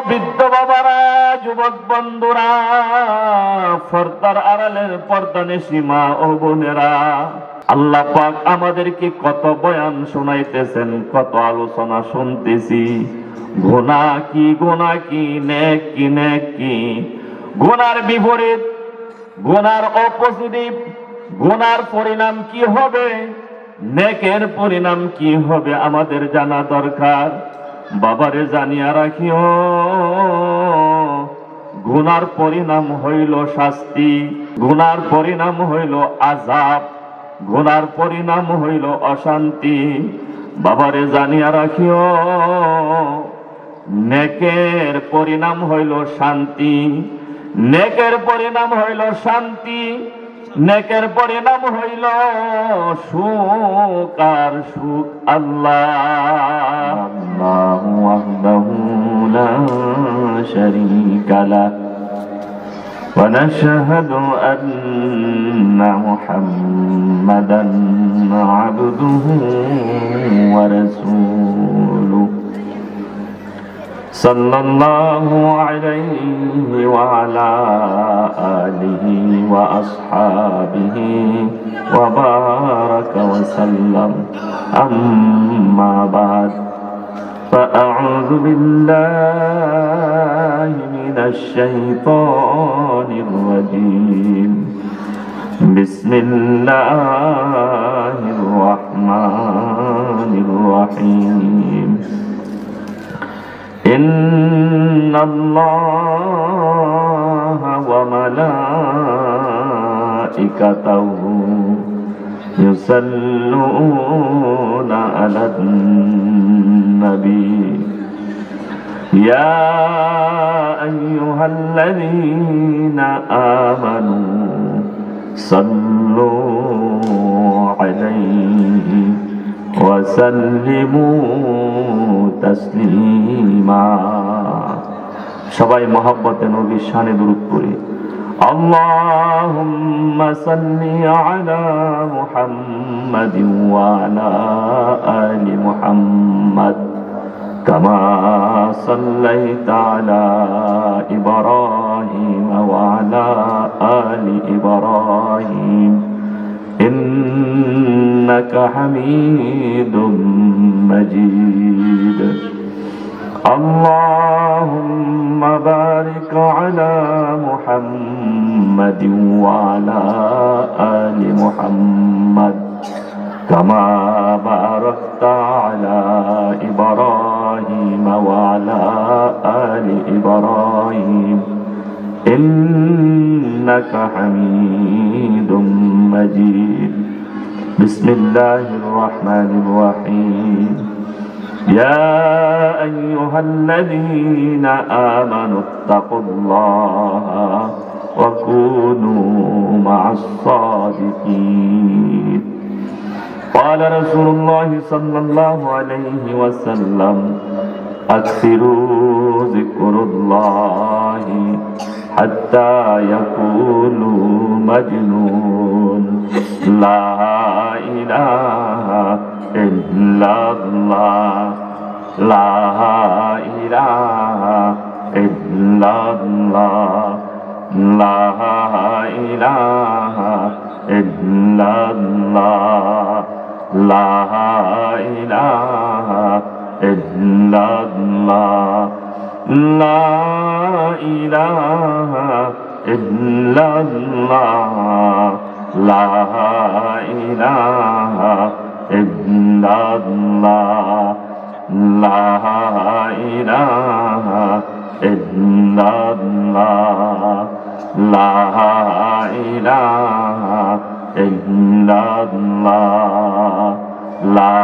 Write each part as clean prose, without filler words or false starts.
বৃদ্ধ বাবারা, যুবক বন্ধুরা, পর্দার আড়ালের পর্দানেশী মা ও বোনেরা, আল্লাহ পাক আমাদেরকে কত বয়ান শোনাইতেছেন, কত আলোচনা শুনতেছি। গুনাহ কি, গুনাহ কি, নেক কি, নেক কি, গুনার বিপরীত, গুনার অপোজিটিভ, গুনার পরিণাম কি হবে, নেকের পরিণাম কি হবে আমাদের জানা দরকার। বাবারে জানিয়া রাখিও, গুনার পরিণাম হইল শাস্তি, গুনার পরিণাম হইল আযাব, গুনার পরিণাম হইল অশান্তি। বাবারে জানিয়া রাখিও, নেকের পরিণাম হইল শান্তি, নেকের পরিণাম হইল শান্তি, নেকের পরিণাম হইল সুখ আর সুখ। আল্লাহ আল্লাহু ওয়াহদাহু লা শারীকা লাহু ওয়া নাশহাদু আন্না মুহাম্মাদান আবদুহু ওয়া রাসূলুহু সাল্লাল্লাহু আলাইহি ওয়া আলা আলিহি ওয়া আসহাবিহি ওয়া বারাকা ওয়া সাল্লাম। আম্মা বা'দ, فأعوذ بالله من الشيطان الرجيم. بسم الله الرحمن الرحيم. إن الله وملائكته يصلون على النبي يا أيها الذين آمنوا صلوا عليه وسلموا تسليما. সবাই মহব্বতে নবীর শানে দুরূদ পড়ি। আল্লাহুম্মা সাল্লি আলা মুহাম্মাদিন ওয়া আলা আলি মুহাম্মাদ কামা সাল্লাইতা আলা ইব্রাহিম ওয়া আলা আলি ইব্রাহিম ইন্নাকা হামিদুম মাজিদ. اللهم بارك على محمد وعلى آل محمد كما باركت على إبراهيم وعلى آل إبراهيم إنك حميد مجيد. بسم الله الرحمن الرحيم. يا أيها الذين آمنوا اتقوا الله وكونوا مع الصادقين. قال رسول الله صلى الله عليه وسلم أكثروا ذكر الله حتى يقولوا مجنون. لا إله إلا الله لا إله إلا الله لا إله إلا الله لا إله إلا الله لا إله إلا الله لا إله إلا الله لا إله إلا الله لا إله إلا الله لا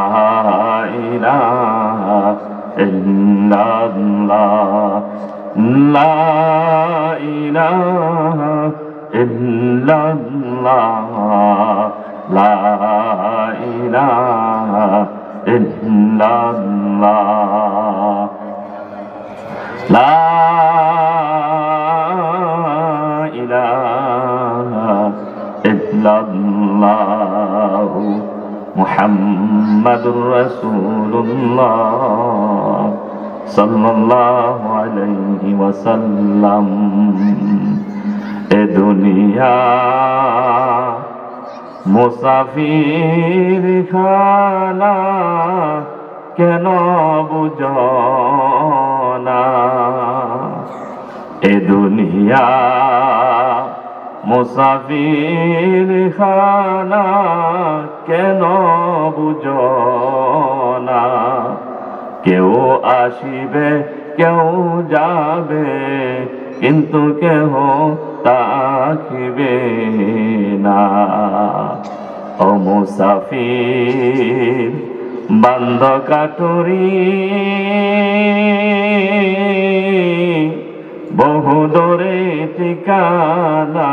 إله إلا الله لا إله إلا الله لا إله إلا الله لا إله إلا الله محمد رسول الله صلى الله عليه আলাইহি ওয়াসাল্লাম। এ দুনিয়া মুসাফির খানা, কেন বুঝো না? এ দুনিয়া মুসাফির খানা, কেন বুঝো না? কেউ আসিবে কেউ যাবে, কিন্তু কেহ তাকিবে না। ও মুসাফির বান্ধ কাটুরি, বহু দূরে ঠিকানা।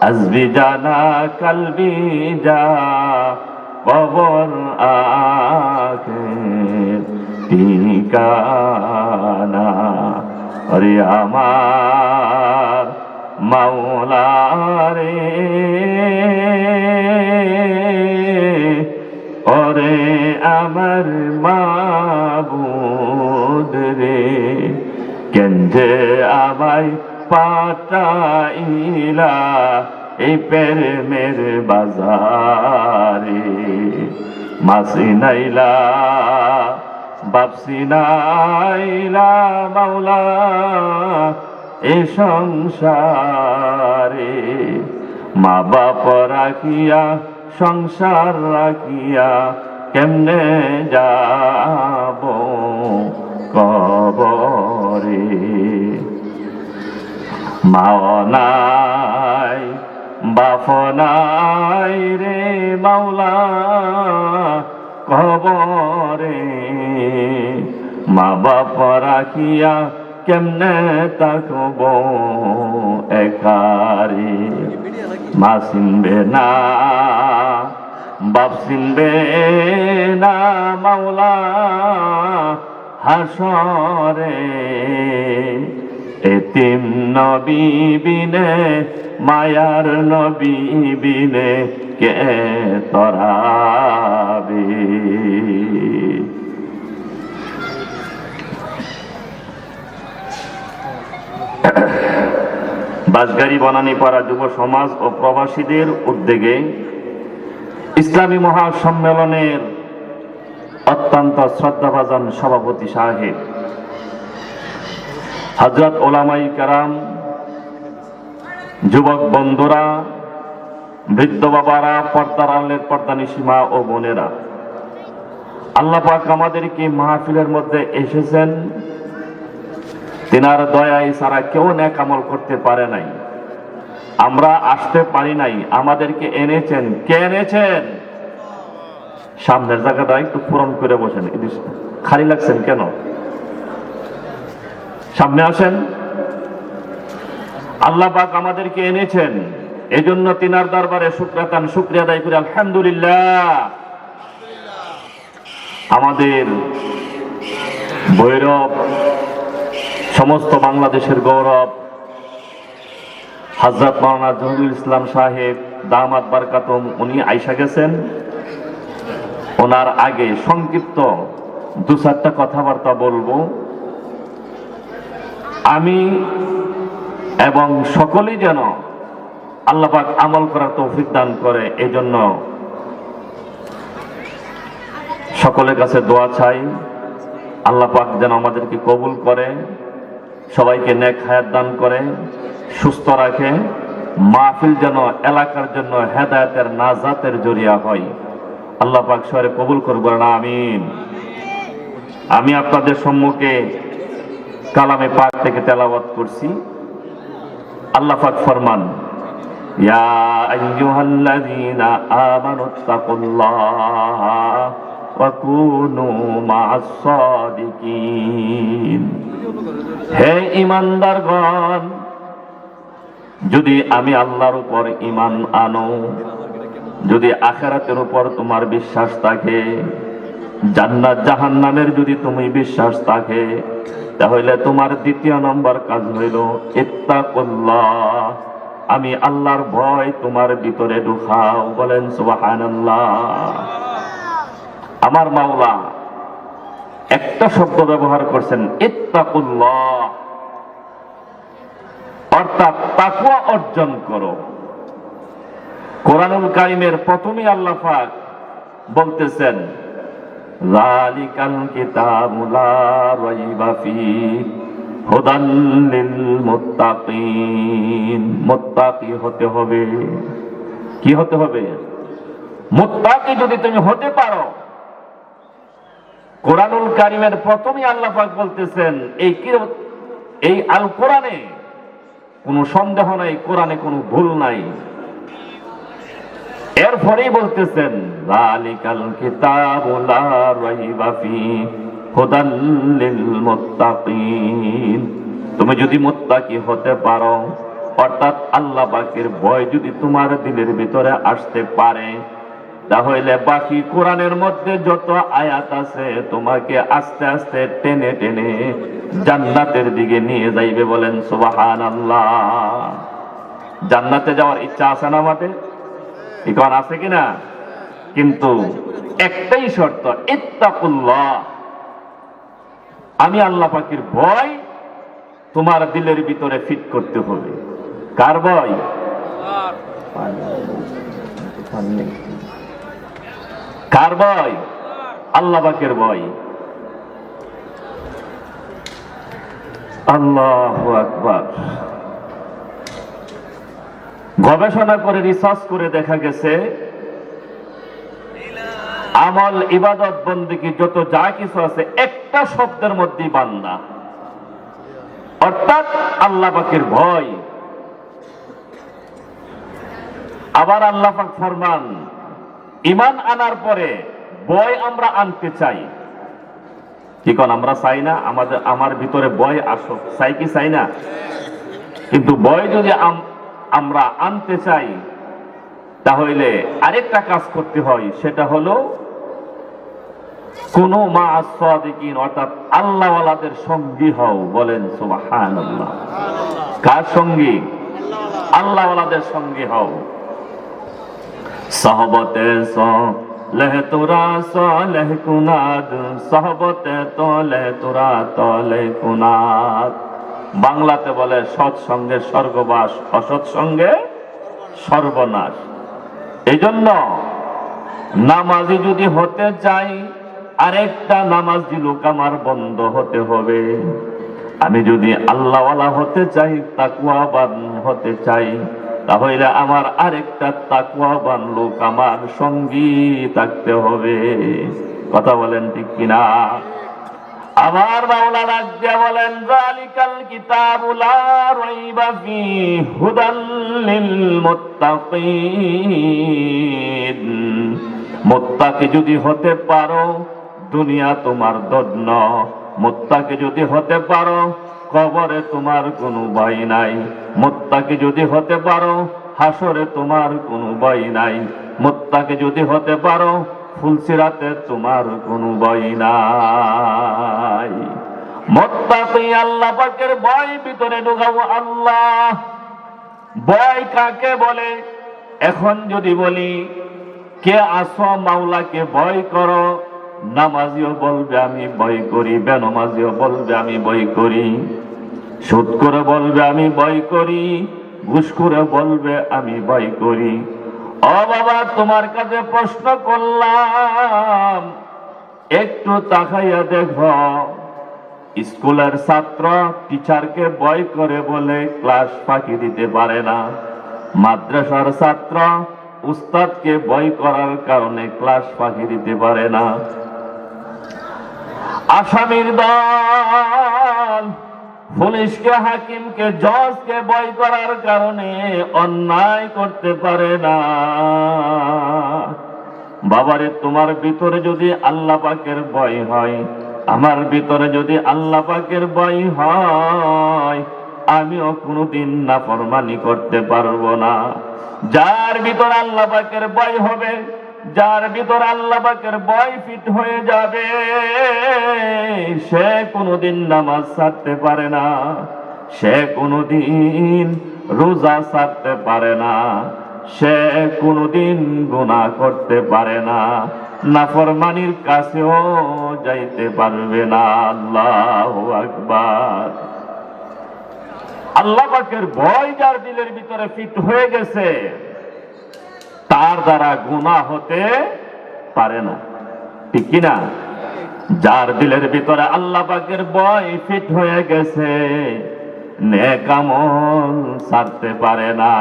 আজবি জানা কালবি যা, কবর আখের ঠিকানা। আরে আমার মাওলা রে, ওরে আমার মাবুদ রে, কেন্দ্রে আমায় পাঠাইলা এই প্রেমের বাজারে। মাসি নাইলা বাপসি নাইলা মাওলা এ সংসারে। মা বাপ রাখিয়া সংসার রাখিয়া কেমনে যাব কবরে। মাও নাই বাপ নাই রে মাওলা কবরে। মা বাপ রাখিয়া কেমনে তাকব একারে। মা চিনবে না বাপ চিনবে না মাওলা হাসরে। এতিম নবী বিনে মায়ার নবী বিনে কে তরাবে। বাসগাড়ি বনানীপাড়া যুব সমাজ ও প্রবাসীদের উদ্যোগে ইসলামী মহাসম্মেলনের অত্যন্ত শ্রদ্ধাভাজন সভাপতি সাহেব হযরত ওলামায়ে কেরাম, যুবক বন্ধুরা, বৃদ্ধ বাবারা, পর্দার আড়ালের পর্দানিশী মা ও বোনেরা, আল্লাহ পাক আমাদেরকে মাহফিলের মধ্যে এসেছেন, তিনার দয়ায় সারা কেউ নেক আমল করতে পারে নাই। আমরা আসতে পারি নাই, আমাদেরকে এনেছেন। কে এনেছেন? সামনের জায়গাটা একটু পূরণ করে বসেন। খালি লাগছেন কেন? সামনে আসেন। আল্লাহ পাক আমাদেরকে এনেছেন, এজন্য তিনার দরবারে শুকরিয়া আদায় করি আলহামদুলিল্লাহ। আমাদের ভৈরব, সমস্ত বাংলাদেশের গৌরব হযরত মাওলানা জহুরুল ইসলাম সাহেব দামাত বারকাতুম, উনি আইসা গেছেন। ওনার আগে সংক্ষিপ্ত দু চারটা কথাবার্তা বলবো। আমি এবং সকলেই যেন আল্লাহ পাক আমল করার তৌফিক দান করে, এই জন্য সকলের কাছে দোয়া চাই। আল্লাহ পাক যেন আমাদেরকে কবুল করে, সবাইকে নেক হায়াত দান করে, সুস্থ রাখে। মাহফিল যেন এলাকার জন্য হেদায়েতের নাজাতের জরিয়া হয়। আল্লাহ পাক সরে কবুল করবেন, আমিন। আমি আপনাদের সম্মুখে কালামে পাক থেকে তেলাওয়াত করছি। আল্লাহ পাক ফরমান, ইয়া আইয়ুহাল্লাযীনা আমানুত্তাকুল্লাহা ওয়া কুনু মা'আস সাদিকিন। হে ঈমানদারগণ, যদি আমি আল্লাহর উপর ঈমান আনো, যদি আখিরাতের উপর তোমার বিশ্বাস থাকে, জান্নাত জাহান্নামের যদি তুমি বিশ্বাস থাকে, তাহলে তোমার দ্বিতীয় নম্বর কাজ হইল ইত্তাকুল্লাহ, আমি আল্লাহর ভয় তোমার ভিতরে ঢুকাও। বলেন সুবহানাল্লাহ। আমার মাওলা একটা শব্দ ব্যবহার করছেন, ইত্তাকুল্লাহ, অর্থাৎ তাকওয়া অর্জন করো। কোরআনুল কারীমের প্রথমেই আল্লাহ পাক বলতেছেন, যালিকাল কিতাবু লা রাইবা ফীহি হুদাল লিল মুত্তাকিন। মুত্তাকি হতে হবে। কি হতে হবে? মুত্তাকি যদি তুমি হতে পারো, কোরআনুল কারীমের প্রথমেই আল্লাহ পাক বলতেছেন, এই আল কোরআনে কোনো সন্দেহ নাই, কোরআনে কোনো ভুল নাই। এরপরেই বলতেছেন, যালিকাল কিতাবু লা রাইবা ফীহি হুদাল লিল মুত্তাকিন। তুমি যদি মুত্তাকি হতে পারো, অর্থাৎ আল্লাহ পাকের ভয় যদি তোমার দিলের ভিতরে আসতে পারে, তাহলে বাকি কোরআনের মধ্যে যত আয়াত আছে তোমাকে আস্তে আস্তে টেনে টেনে জান্নাতের দিকে নিয়ে যাইবে। বলেন সুবহানাল্লাহ। জান্নাতে যাওয়ার ইচ্ছা আছে না আমাদের? এখন আছে কিনা? কিন্তু একটাই শর্ত, ইত্তাকুল্লাহ। আমি আল্লাহ পাকের ভয় তোমার দিলের ভিতরে ফিট করতে হবে। কার ভয়? কার ভয়? আল্লাহ পাকের ভয়। আল্লাহু আকবার। গবেষণা করে, রিসার্চ করে দেখা গেছে, আমল, ইবাদত, বন্দেগী যত যা কিছু আছে একটা শব্দের মধ্যেই বান্দা, অর্থাৎ আল্লাহ পাকের ভয়। আবার আল্লাহ পাক ফরমান, ঈমান আনার পরে ভয় আমরা আনতে চাই। কি কোন আমরা চাই না? আমার ভিতরে ভয় আসুক, চাই কি চাই না? কিন্তু ভয় যদি আমরা আনতে চাই, তাহলে আরেকটা কাজ করতে হয়, সেটা হলো কোন মা সাদিকিন, অর্থাৎ আল্লাহওয়ালাদের সঙ্গী হও। বলেন সুবহানাল্লাহ। কার সঙ্গী? আল্লাহওয়ালাদের সঙ্গী হও। সহবতে সলেহ তোরা সলেহ কুনাদ, সহবতে তলে তোরা তলে কুনাদ। বাংলাতে বলে সৎসঙ্গে স্বর্গবাস, অসৎ সঙ্গে সর্বনাশ। এই জন্য নামাজি যদি হতে চাই, আরেকটা নামাজি লোক আমার বন্ধ হতে হবে। আমি যদি আল্লাহওয়ালা হতে চাই, তাকওয়াবান হতে চাই, তাহলে আমার আরেকটা তাকওয়াবান লোক আমার সঙ্গী থাকতে হবে। কথা বলেন ঠিক কিনা? আমার মাওলা ডাক দিয়া বলেন, যালিকাল কিতাবু লা রাইবা ফীহি হুদাল লিল মুত্তাকিন। মুত্তাকি যদি হতে পারো, দুনিয়া তোমার ধন্য। মুত্তাকি যদি হতে পারো, কবরে তোমার কোনো ভয় নাই। মুত্তাকি যদি হতে পারো, হাসরে তোমার কোনো ভয় নাই। মুত্তাকি যদি হতে পারো, ফুলসিরাতে তোমার কোনো ভয় নাই। মুত্তাকি আল্লাহ পাকের ভয় ভিতরে ঢুকাবো। আল্লাহ ভয় কাকে বলে? এখন যদি বলি কে আসো মাওলাকে ভয় করো, নামাজিও বলবে আমি ভয় করি, বেনামাজিও বলবে আমি ভয় করি, সুদ করে বলবে আমি ভয় করি, ঘুষ করে বলবে আমি ভয় করি। ও বাবা, তোমার কাছে প্রশ্ন করলাম, একটু তাকাইয়া দেখো, স্কুলের ছাত্র টিচারকে ভয় করে বলে ক্লাস ফাঁকি দিতে পারে না। মাদ্রাসার ছাত্র উস্তাদকে ভয় করার কারণে ক্লাস ফাঁকি দিতে পারে না। আসামির দল পুলিশকে, হাকিমকে, জজকে ভয় করার কারণে অন্যায় করতে পারে না। বাবারে, তোমার ভিতরে যদি আল্লাহ পাকের ভয় হয়, আমার ভিতরে যদি আল্লাহ পাকের ভয় হয়, আমিও কোনোদিন নাফরমানি করতে পারবো না। যার ভিতরে আল্লাহ পাকের ভয় হবে, যার ভিতর আল্লাহ পাকের ভয় ফিট হয়ে যাবে, সে কোনোদিন নামাজ ছাড়তে পারে না, সে কোনোদিন রোজা ছাড়তে পারে না, সে কোনোদিন গুনাহ করতে পারে না। নাফরমানির কাছেও যাইতে পারবে না। আল্লাহু আকবার। আল্লাহ পাকের ভয় যার দিলের ভিতরে ফিট হয়ে গেছে, তার দ্বারা গুনাহ হতে পারে না, ঠিক কিনা? যার দিলের ভিতরে আল্লাহ পাকের ভয় ফিট হয়ে গেছে, নেক আমল ছাড়তে পারে না।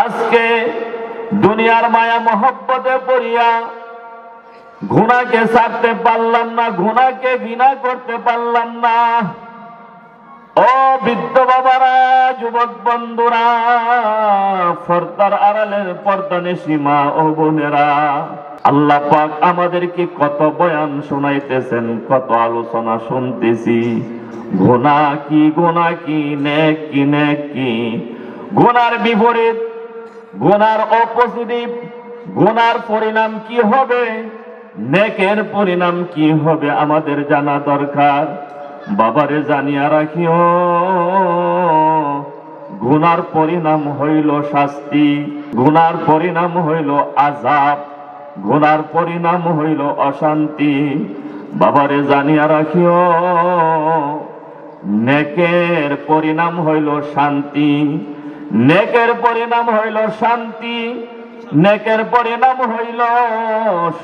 আজকে দুনিয়ার মায়া মহব্বতে পড়িয়া গুনাহকে ছাড়তে পারলাম না, গুনাহকে ঘৃণা করতে পারলাম না। ও বৃদ্ধ বাবারা, যুবক বন্ধুরা, পর্দার আড়ালের পর্দানেশী মা ও বোনেরা, আল্লাহ পাক আমাদেরকে কত বয়ান শোনাইতেছেন, কত আলোচনা শুনতেছি। গুনাহ কি, গুনাহ কি, নেক কি, নেক কি, গুনার বিপরীত, গুনার অপোজিটিভ, গুনার পরিণাম কি হবে, নেকের পরিণাম কি হবে আমাদের জানা দরকার। বাবারে জানিয়া রাখিও, গুনার পরিণাম হইল শাস্তি, গুনার পরিণাম হইল আযাব, গুনার পরিণাম হইল অশান্তি। বাবারে জানিয়া রাখিও, নেকের পরিণাম হইল শান্তি, নেকের পরিণাম হইল শান্তি, নেকের পরিণাম হইল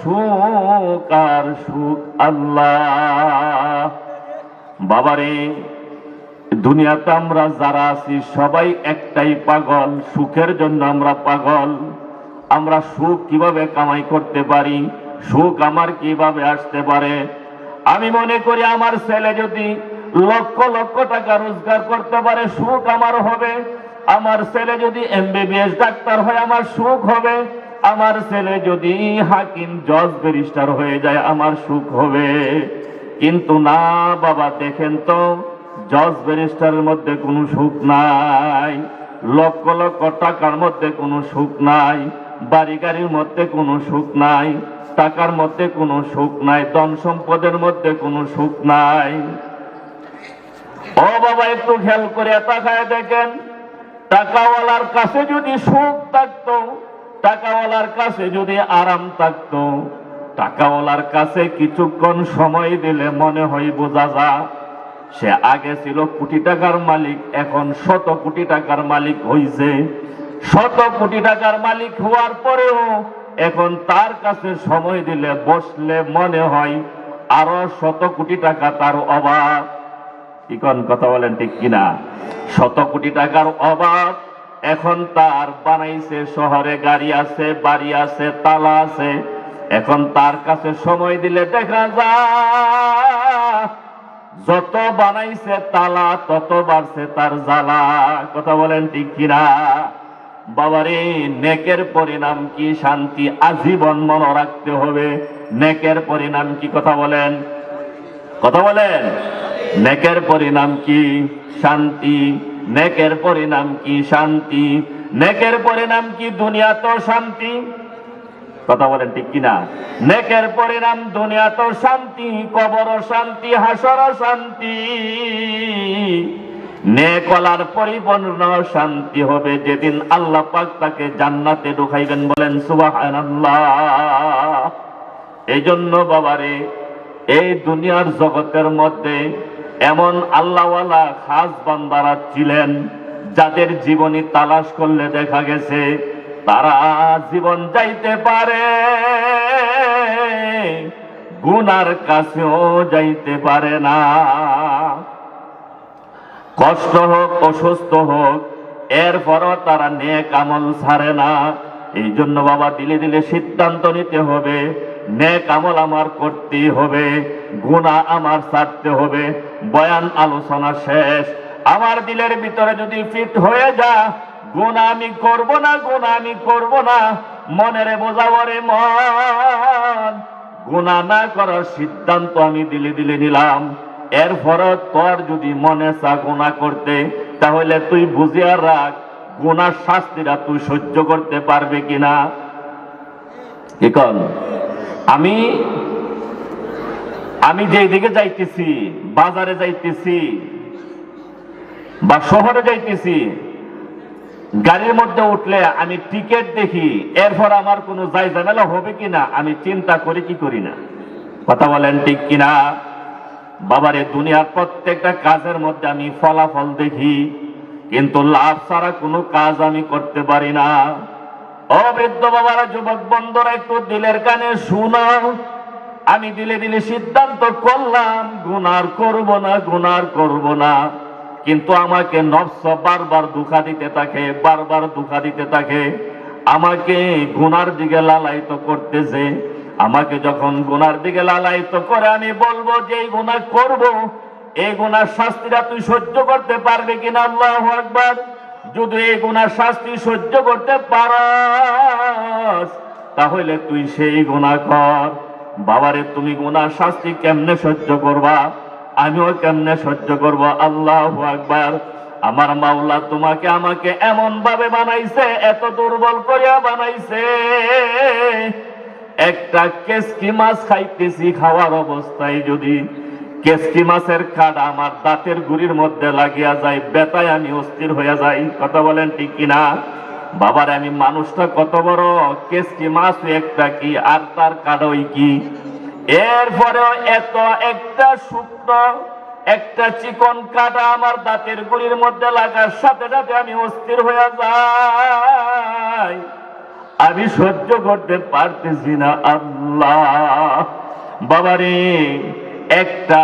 সুখ আর সুখ আল্লাহ। বাবারে, দুনিয়াতে আমরা যারা আছি সবাই একটাই পাগল, সুখের জন্য আমরা পাগল। আমরা সুখ কিভাবে কামাই করতে পারি, সুখ আমার কিভাবে আসতে পারে। আমি মনে করি আমার ছেলে যদি লক্ষ লক্ষ টাকা রোজগার করতে পারে, সুখ আমার হবে। আমার ছেলে যদি MBBS ডাক্তার হয়, আমার সুখ হবে। আমার ছেলে যদি হাকিম, জজ, ব্যারিস্টার হয়ে যায়, আমার সুখ হবে। কিন্তু না বাবা, দেখেন তো, জজ ব্যারিস্টারের মধ্যে কোনো সুখ নাই, লক্ষ লক্ষ টাকার মধ্যে কোনো সুখ নাই, বাড়ি গাড়ির মধ্যে কোনো সুখ নাই, টাকার মধ্যে কোনো সুখ নাই, ধন সম্পদের মধ্যে কোনো সুখ নাই। ও বাবা, একটু খেয়াল করে তাকায় দেখেন, টাকাওয়ালার কাছে যদি সুখ থাকতো, টাকাওয়ালার কাছে যদি আরাম থাকতো, টাকাওয়ালার কাছে কিছুক্ষণ সময় দিলে মনে হয় বোঝা যা সে আগে ছিল কোটি টাকার মালিক, এখন 100 কোটি টাকার মালিক হইছে। 100 কোটি টাকার মালিক হওয়ার পরেও এখন তার কাছে সময় দিলে বসলে মনে হয় আরো 100 কোটি টাকা তার অভাব। কি কোন কথা বলেন, ঠিক কিনা? 100 কোটি টাকার অভাব এখন তার। বানাইছে, শহরে গাড়ি আছে, বাড়ি আছে, তালা আছে। এখন তার কাছে সময় দিলে দেখা যায় যত বানাইছে তালা তত বাড়ছে তার জ্বালা। কথা বলেন, ঠিক কিনা? বাবারে, নেকের পরিণাম কি? শান্তি। আজীবন মনে রাখতে হবে নেকের পরিণাম কি। কথা বলেন, কথা বলেন। নেকের পরিণাম কি? শান্তি। নেকের পরিণাম কি? শান্তি। নেকের পরিণাম কি? দুনিয়া তো শান্তি। কথা বলেন, ঠিক কিনা? নেকের পরিণাম দুনিয়া তো শান্তি, কবর শান্তি, হাসর শান্তি। নেকলার পরিপূর্ণ শান্তি হবে যেদিন আল্লাহ পাক তাকে জান্নাতে ঢুকাইবেন। বলেন সুবহানাল্লাহ। এই জন্য বাবারে, এই দুনিয়ার জগতের মধ্যে এমন আল্লাহওয়ালা খাস বান্দারা ছিলেন যাদের জীবনী তালাশ করলে দেখা গেছে তারা জীবন যাইতে পারে, গুনার কাছেও যাইতে পারে না। কষ্ট হোক, অসুস্থ হোক, এরপরও তারা নেক আমল ছাড়ে না। এই জন্য বাবা, দিলে দিলে সিদ্ধান্ত নিতে হবে, নেক আমল আমার করতেই হবে, গুনাহ আমার ছাড়তে হবে। বয়ান আলোচনা শেষ। আমার দিলের ভিতরে যদি ফিট হয়ে যা গুনাহ আমি করব না, গুনাহ আমি করব না, মনের বোঝাবো রে মন, গুনাহ না করার সিদ্ধান্ত আমি দিলে দিলে নিলাম। এরপরও তোর যদি মনে চা গুনাহ করতে, তাহলে তুই বুঝিয়া রাখ গুনার শাস্তিটা তুই সহ্য করতে পারবে কিনা। কি কন? আমি যেদিকে যাইতেছি, বাজারে যাইতেছি বা শহরে যাইতেছি, গাড়ির মধ্যে উঠলে আমি টিকিট দেখি, এরপর আমার কোনো যাই ঝামেলা হবে কিনা আমি চিন্তা করি কি করি না? কথা বলেন ঠিক কিনা? বাবারে, দুনিয়ার প্রত্যেকটা কাজের মধ্যে আমি ফলাফল দেখি, কিন্তু লাভ ছাড়া কোনো কাজ আমি করতে পারি না। ও বৃদ্ধ বাবারা, যুবক বন্ধুরা, একটু দিলের কানে শুনো। আমি দিলে দিলে সিদ্ধান্ত করলাম গুনার করব না, গুনার করব না, কিন্তু আমাকে নফস বারবার ধোঁকা দিতে থাকে, বারবার ধোঁকা দিতে থাকে, আমাকে গুনার দিকে লালায়িত করতেছে। আমাকে যখন গুনার দিকে লালায়িত করে, আমি বলবো যে এই গুনাহ করব, এই গুনার শাস্তিটা তুই সহ্য করতে পারবে কিনা? আল্লাহু আকবার। যদি এই গুনার শাস্তি সহ্য করতে পারস, তাহলে তুই সেই গুনাহ কর। বাবারে, তুমি গুনার শাস্তি কেমনে সহ্য করবা? আমিও কেমনে সহ্য করব? আল্লাহু আকবার। আমার মাওলা তোমাকে আমাকে এমন ভাবে বানাইছে, এত দুর্বল করিয়া বানাইছে, একটা কেসকি মাছ খাইতেছি, খাওয়ার অবস্থায় যদি কেসকি মাছের কাঁটা আমার দাঁতের গুড়ির মধ্যে লাগিয়া যায়, ব্যথায় আমি অস্থির হয়ে যাই। কথা বলেন ঠিক কিনা? বাবার, আমি মানুষটা কত বড়, কেসকি মাছ একটা কি আর তার কাঁটাই কি। এরপরেও এত একটা শুকনো, একটা চিকন কাঁটা আমার দাঁতের গুড়ির মধ্যে লাগার সাথে সাথে আমি অস্থির হয়ে যাই, আমি সহ্য করতে পারতেছি না। আল্লাহ বাবারে, একটা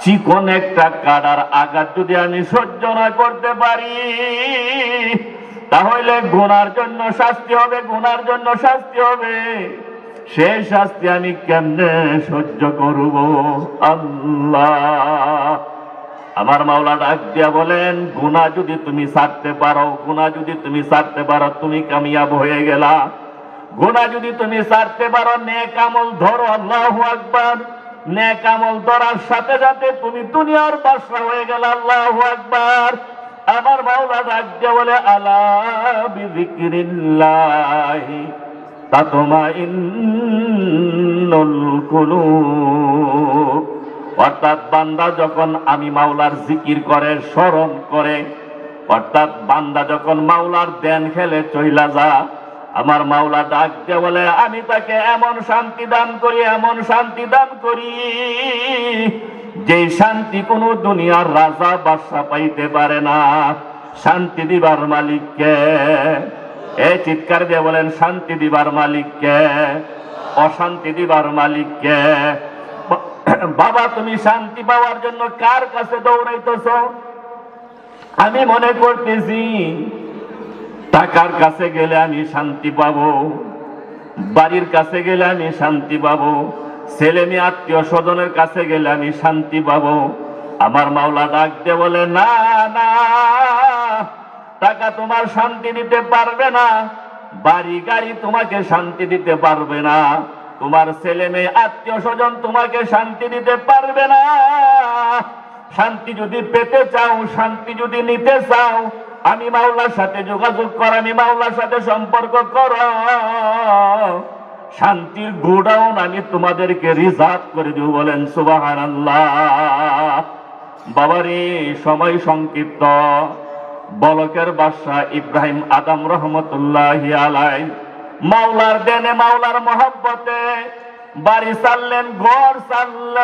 চিকন একটা কাঁটার আঘাত যদি আমি সহ্য না করতে পারি, তাহলে গুনার জন্য শাস্তি হবে, গুনার জন্য শাস্তি হবে। সেই শাস্তি আমি কেমনে সহ্য করব? আল্লাহ। আমার মাওলা ডাক দিয়া বলেন, গুনাহ যদি তুমি ছাড়তে পারো, গুনাহ যদি তুমি ছাড়তে পারো, তুমি কামিয়াব হয়ে গেলা। গুনাহ যদি তুমি ছাড়তে পারো, নেক আমল ধরো। আল্লাহু আকবার। নেক আমল ধরার সাথে সাথে তুমি দুনিয়ার বাদশা হয়ে গেল। আল্লাহু আকবার। আমার মাওলা ডাক দিয়া বলে, আলা বিযিকরিল্লাহি তাতমাইন্নুল কুলুব। অর্থাৎ বান্দা যখন আমি মাওলার জিকির করে, স্মরণ করে, অর্থাৎ বান্দা যখন মাওলার দেন খেলে চইলা যা, আমার মাওলা ডাক দিয়ে বলে, আমি তাকে এমন শান্তি দান করি, এমন শান্তি দান করি, যেই শান্তি কোন দুনিয়ার রাজা বাদশা পাইতে পারে না। শান্তি দিবার মালিককে? এই চিৎকার দিয়ে বলেন, শান্তি দিবার মালিককে? অশান্তি দিবার মালিককে? বাবা, তুমি শান্তি পাওয়ার জন্য কার কাছে দৌড়াইতেছ? আমি মনে করতেছি টাকার কাছে গেলে আমি শান্তি পাবো, বাড়ির কাছে গেলে আমি শান্তি পাবো, ছেলে মেয়ে আত্মীয় স্বজনের কাছে গেলে আমি শান্তি পাবো। আমার মাওলা ডাক দিয়ে বলে, না না, টাকা তোমার শান্তি দিতে পারবে না, বাড়ি গাড়ি তোমাকে শান্তি দিতে পারবে না, তোমার ছেলে মেয়ে আত্মীয় স্বজন তোমাকে শান্তি দিতে পারবে না। শান্তি যদি পেতে চাও, শান্তি যদি নিতে চাও, আমি মাওলার সাথে যোগাযোগ কর, আমি মাওলার সাথে সম্পর্ক কর। শান্তির গোডাউন আমি তোমাদেরকে রিজার্ভ করে দিব। বলেন সুবহানাল্লাহ। বাবারে, সময় সংক্ষিপ্ত। বলকের বাদশা ইব্রাহিম আদম রহমতুল্লাহি আলাইহি মাওলার দেনে, মাওলার মহব্বতে বাড়ি ছাড়লেন, ঘর ছাড়লেন,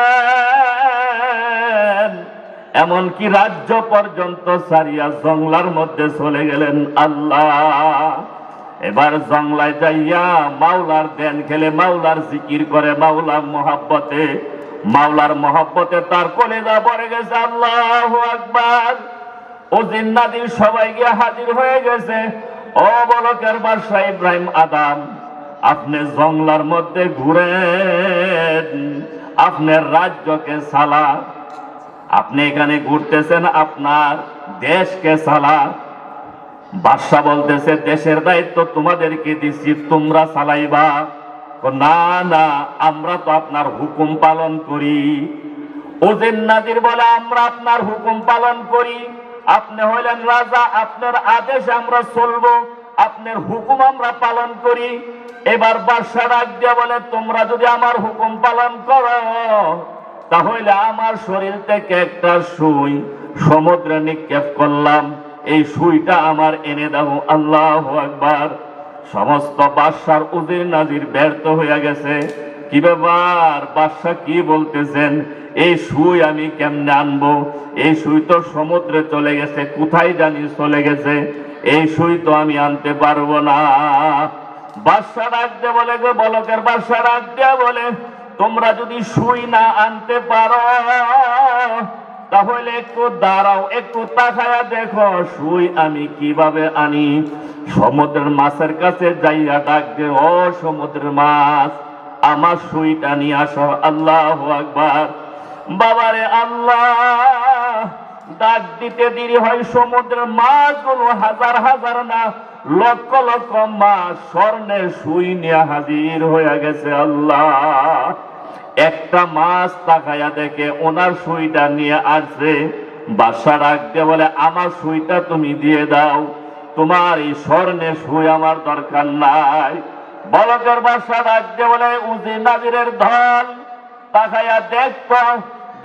এমনকি রাজ্য পর্যন্ত ছাড়িয়া জংলার মধ্যে চলে গেলেন। আল্লাহ। এবার জংলায় যাইয়া মাওলার দেন খেলে, মাওলার জিকির করে, মাওলার মহব্বতে, মাওলার মহব্বতে তার কলেজা ভরে গেছে। আল্লাহু আকবার। ও জিন্নাতির সবাই গিয়ে হাজির হয়ে গেছে। ও বলকের বাদশা ইব্রাহিম আদম, আপনি জংলার মধ্যে ঘুরেন, আপনার রাজ্যকে সালা, আপনি এখানে ঘুরতেছেন, আপনার দেশকে সালা। বাদশা বলতেছে, দেশের দায়িত্ব তোমাদেরকে দিচ্ছি, তোমরা চালাইবা। না না, আমরা তো আপনার হুকুম পালন করি। ও জিন্নাতির বলে, আমরা আপনার হুকুম পালন করি, আপনি হইলেন রাজা, আপনার আদেশে আমরা চলবো, আপনার হুকুম আমরা পালন করি। এবার বাদশা ডাক দিয়ে বলে, তোমরা যদি আমার হুকুম পালন করো, তাহলে আমার শরীর থেকে একটা সুই সমুদ্রে নিক্ষেপ করলাম, এই সুইটা আমার এনে দাও। আল্লাহু আকবার। সমস্ত বাদশার উজির নাজির ব্যর্থ হয়ে গেছে। কি ব্যাপার বাদশা, কি বলতেছেন? এই সুই আমি কেমনে আনবো? এই সুই তো সমুদ্রে চলে গেছে, কোথায় জানি চলে গেছে, এই সুই তো আমি আনতে পারবো না। বাদশা ডাক দিয়ে বলে, গো বলকের বাদশা ডাক দিয়ে বলে, তোমরা যদি সুই না আনতে পারো তাহলে একটু দাঁড়াও, একটু তাকায়া দেখো সুই আমি কিভাবে আনি। সমুদ্রের মাছের কাছে যাইয়া ডাক দে, ও সমুদ্রের মাছ, আমার সুইটা নিয়ে আসো। আল্লাহু আকবার। বাবারে আল্লাহ, ডাক দিতে দেরি হয়। সমুদ্রের মাছগুলো হাজার হাজার না লক্ষ লক্ষ মাছ স্বর্ণের সুই নিয়ে হাজির হয়ে গেছে। আল্লাহ, একটা মাছ তাকায়া দেখে ওনার সুইটা নিয়ে আসছে। বাদশা ডাক দিয়ে বলে, আমার সুইটা তুমি দিয়ে দাও, তোমার এই স্বর্ণের সুই আমার দরকার নাই। বলকের বাদশা ডাক দিয়ে বলে, উজির নাজিরের ধন তাকায়া দেখতো,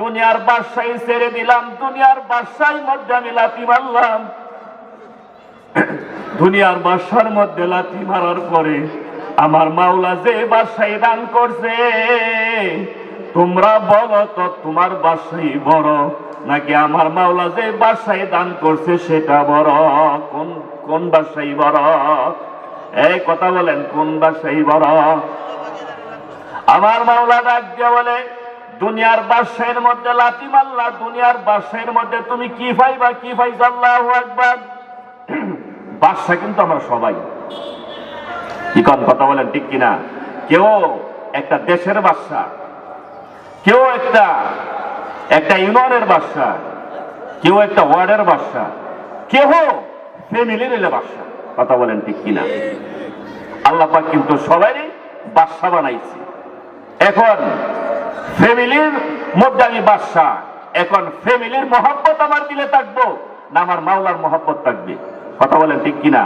দুনিয়ার বাদশাহী ছেড়ে দিলাম, দুনিয়ার বাদশাহীর মধ্যে আমি লাথি মারলাম। দুনিয়ার বাদশার মধ্যে লাথি মারার পরে আমার মাওলা যে বাদশাহী দান করছে, তোমরা বলো তো তোমার বাদশাহী বড় নাকি আমার মাওলা যে বাদশাহী দান করছে সেটা বড়? কোন কোন বাদশাহী বড়? এই কথা বলেন, কোন বাদশাহী বড়? আমার মাওলা ডাক দিয়ে বলে, দুনিয়ার বাদশাহীর মধ্যে লাথি মারলা, দুনিয়ার বাদশাহীর মধ্যে তুমি কি পাইবা? কি পাইছো? আল্লাহু আকবার। বাদশা কিন্তু আমরা সবাই, কি কোন কথা বলেন, ঠিক কিনা? কেউ একটা দেশের বাদশা, কেউ একটা ইউনিয়নের বাদশা, কেউ একটা ওয়ার্ডের বাদশা, কেউ ফ্যামিলির বাদশা। কথা বলেন, ঠিক কিনা? আল্লাহ পাক কিন্তু সবারই বাদশা বানাইছে। এখন ফ্যামিলির মধ্যে আমি বাদশা, এখন ফ্যামিলির মহব্বত আমার দিলে থাকবো না আমার মাওলার মহব্বত থাকবে? কথা বলেন, ঠিক কিনা?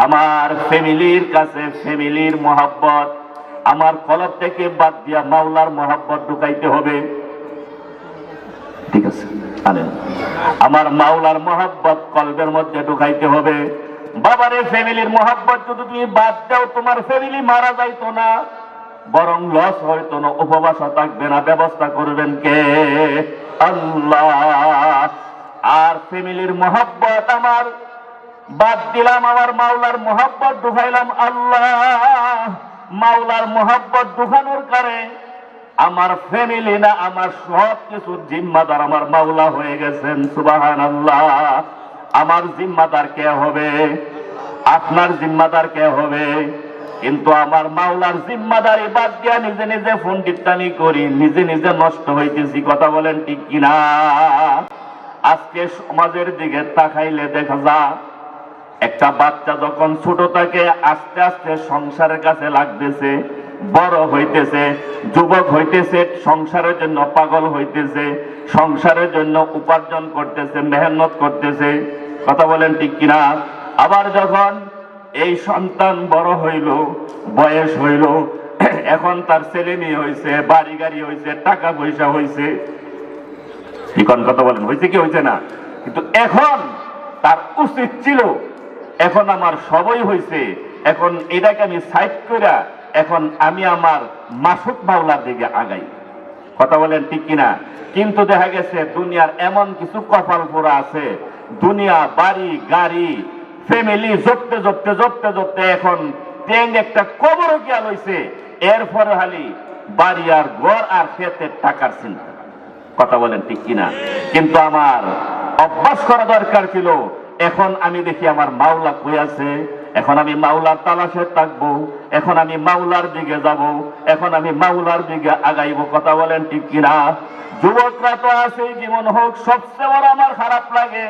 আমার ফ্যামিলির কাছে ফ্যামিলির মহব্বত আমার কলব থেকে বাদ দিয়া মাওলার মহব্বত ঢুকাইতে হবে। ঠিক আছে, আনেন। আমার মাওলার মহব্বত কলবের মধ্যে ঢুকাইতে হবে। বাবারে, ফ্যামিলির মহব্বত যদি তুমি বাদ দাও, তোমার ফ্যামিলি মারা যাইতো না, বরং লস হইতো না, উপবাসা থাকবে না। ব্যবস্থা করবেন কে? আল্লাহ। আর ফ্যামিলির মহব্বত আমার বাদ দিলাম, আমার মাওলার মহব্বত ঢুকাইলাম। আল্লাহ, মাওলার মহব্বত ঢুকানোর কারণে আমার ফ্যামিলি না, আমার সব কিছুর জিম্মাদার আমার মাওলা হয়ে গেছেন। সুবহানাল্লাহ। আমার জিম্মাদার কে হবে? আপনার জিম্মাদার কে হবে? কিন্তু আমার মাওলার জিম্মাদারি বাদ দিয়া নিজে নিজে ফোন টিপটানি করি, নিজে নিজে নষ্ট হইতেছি। কথা বলেন, ঠিক কিনা? আজকে সমাজের দিকে তাকাইলে দেখা যায়, একটা বাচ্চা যখন ছোট থাকে আস্তে আস্তে সংসারের কাছে লাগতেছে, বড় হইতেছে, যুবক হইতেছে, সংসারের জন্য পাগল হইতেছে, সংসারের জন্য উপার্জন করতেছে, মেহনত করতেছে। কথা বলেন, ঠিক কিনা? আবার যখন এই সন্তান বড় হইল, বয়স হইল, এখন তার ছেলে মেয়ে হয়েছে, বাড়ি গাড়ি হয়েছে, টাকা পয়সা হয়েছে, এখন কথা বলেন, হয়েছে কি হয়েছে না? কিন্তু এখন তার উচিত ছিল, এখন আমার সবই হয়েছে, এখন এটাকে আমি সাইড করে এখন আমি আমার মাসুক মাওলার দিকে আগাই। কথা বলেন, ঠিক কিনা? কিন্তু দেখা গেছে দুনিয়ার এমন কিছু কপাল পোড়া আছে, দুনিয়া, বাড়ি গাড়ি, ফ্যামিলি জপতে জপতে জপতে জপতে এখন ট্যাং একটা কবরও গিয়া লইছে, এরপরে খালি বাড়ি আর ঘর আর খেতে টাকার চিন্তা। কথা বলেন, ঠিক কিনা? কিন্তু আমার অভ্যাস করা দরকার ছিল। এখন আমি দেখি আমার মাওলা কই আছে, এখন আমি মাওলার তালাশে থাকবো, এখন আমি মাওলার দিকে যাব, এখন আমি মাওলার দিকে আগাইব। কথা বলেন, ঠিক কিনা? যুবকরা তো আছে, জীবন হোক, সবচেয়ে বড় আমার খারাপ লাগে